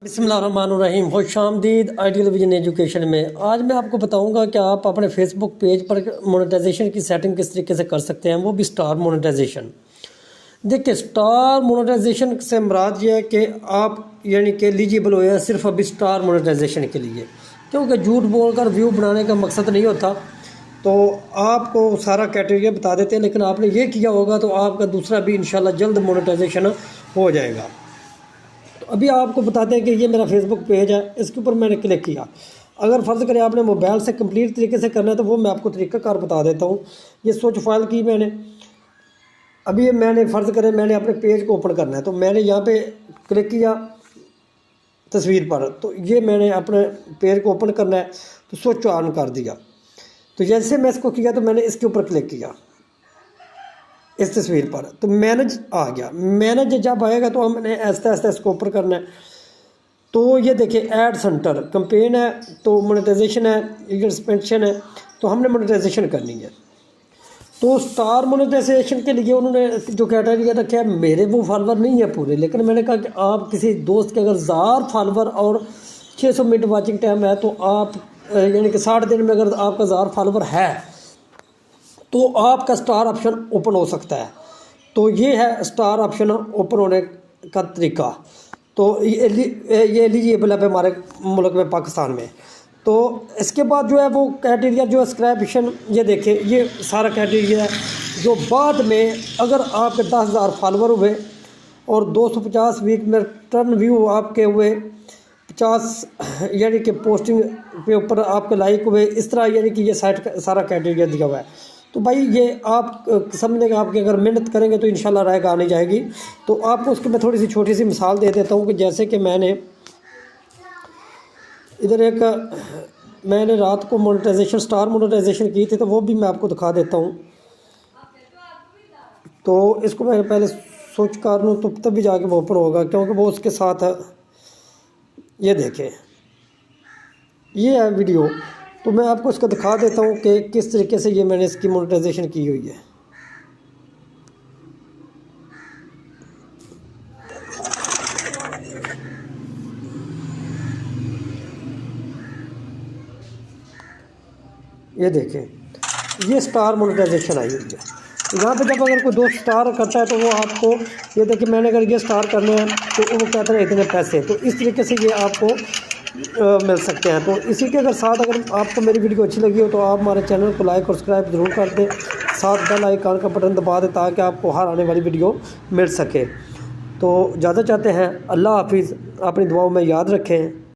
बिस्मिल्लाहिर्रहमानिर्रहीम, खुश आमदीद आइडियल विजन एजुकेशन में। आज मैं आपको बताऊंगा कि आप अपने फेसबुक पेज पर मोनेटाइजेशन की सेटिंग किस तरीके से कर सकते हैं, वो भी स्टार मोनेटाइजेशन। देखिए, स्टार मोनेटाइजेशन से मुराद ये है कि आप यानी कि एलिजिबल हो हैं सिर्फ अभी स्टार मोनेटाइजेशन के लिए, क्योंकि झूठ बोलकर व्यू बनाने का मकसद नहीं होता। तो आपको सारा कैटेगरी बता देते हैं, लेकिन आपने ये किया होगा तो आपका दूसरा भी इंशाल्लाह जल्द मोनेटाइजेशन हो जाएगा। अभी आपको बताते हैं कि ये मेरा फेसबुक पेज है, इसके ऊपर मैंने क्लिक किया। अगर फ़र्ज़ करें आपने मोबाइल से कंप्लीट तरीके से करना है तो वो मैं आपको तरीक़ाकार बता देता हूँ। ये स्विच फाइल की मैंने अभी मैंने फ़र्ज़ करें मैंने अपने पेज को ओपन करना है, तो मैंने यहाँ पे क्लिक किया तस्वीर पर, तो ये मैंने अपने पेज को ओपन करना है तो स्विच ऑन कर दिया। तो जैसे मैं इसको किया तो मैंने इसके ऊपर क्लिक किया इस तस्वीर पर, तो मैनेज आ गया। मैनेज जब आएगा तो हमने ऐसा ऐसा इसको ऊपर करना है। तो ये देखिए, ऐड सेंटर कैंपेन है, तो मोनेटाइजेशन है, एक्सपेंशन है, तो हमने मोनेटाइजेशन करनी है। तो स्टार मोनेटाइजेशन के लिए उन्होंने जो क्राइटेरिया रखा है, मेरे वो फॉलोवर नहीं है पूरे, लेकिन मैंने कहा कि आप किसी दोस्त के अगर 1000 फॉलोवर और 600 मिनट वॉचिंग टाइम है तो आप यानी कि 60 दिन में अगर आपका 1000 फॉलोवर है तो आपका स्टार ऑप्शन ओपन हो सकता है। तो ये है स्टार ऑप्शन ओपन होने का तरीका। तो ये एलिजिबल है हमारे मुल्क में, पाकिस्तान में। तो इसके बाद जो है वो क्राइटेरिया जो है सब्सक्रिप्शन, ये देखें, ये सारा क्राइटेरिया है जो बाद में अगर आपके 10,000 फॉलोवर हुए और 250 वीक में टर्न व्यू आपके हुए, 50 यानी कि पोस्टिंग के ऊपर आपके लाइक हुए, इस तरह यानी कि ये साइट का सारा क्राइटेरिया दिया हुआ है। तो भाई ये आप समझने का, आपके अगर मेहनत करेंगे तो इंशाल्लाह राय आने जाएगी। तो आपको उसकी मैं थोड़ी सी छोटी सी मिसाल दे देता हूँ कि जैसे कि मैंने रात को मोनेटाइजेशन स्टार मोनेटाइजेशन की थी, तो वो भी मैं आपको दिखा देता हूँ। तो इसको मैं पहले सोच कर लूँ तो तभी जाके वो ओपन होगा, क्योंकि वो उसके साथ है। ये देखें, ये है वीडियो। तो मैं आपको इसका दिखा देता हूँ कि किस तरीके से ये मैंने इसकी मोनेटाइजेशन की हुई है। ये देखें, ये स्टार मोनेटाइजेशन आई हुई है। यहाँ पे जब अगर कोई दोस्त स्टार करता है तो वो आपको, ये देखिए, मैंने अगर ये स्टार करने हैं तो वो कहते हैं इतने पैसे। तो इस तरीके से ये आपको मिल सकते हैं। तो इसी के अगर साथ अगर आपको मेरी वीडियो अच्छी लगी हो तो आप हमारे चैनल को लाइक और सब्सक्राइब ज़रूर कर दें, साथ बेल आइकन का बटन दबा दें ताकि आपको हर आने वाली वीडियो मिल सके। तो ज़्यादा चाहते हैं। अल्लाह हाफिज़, अपनी दुआओं में याद रखें।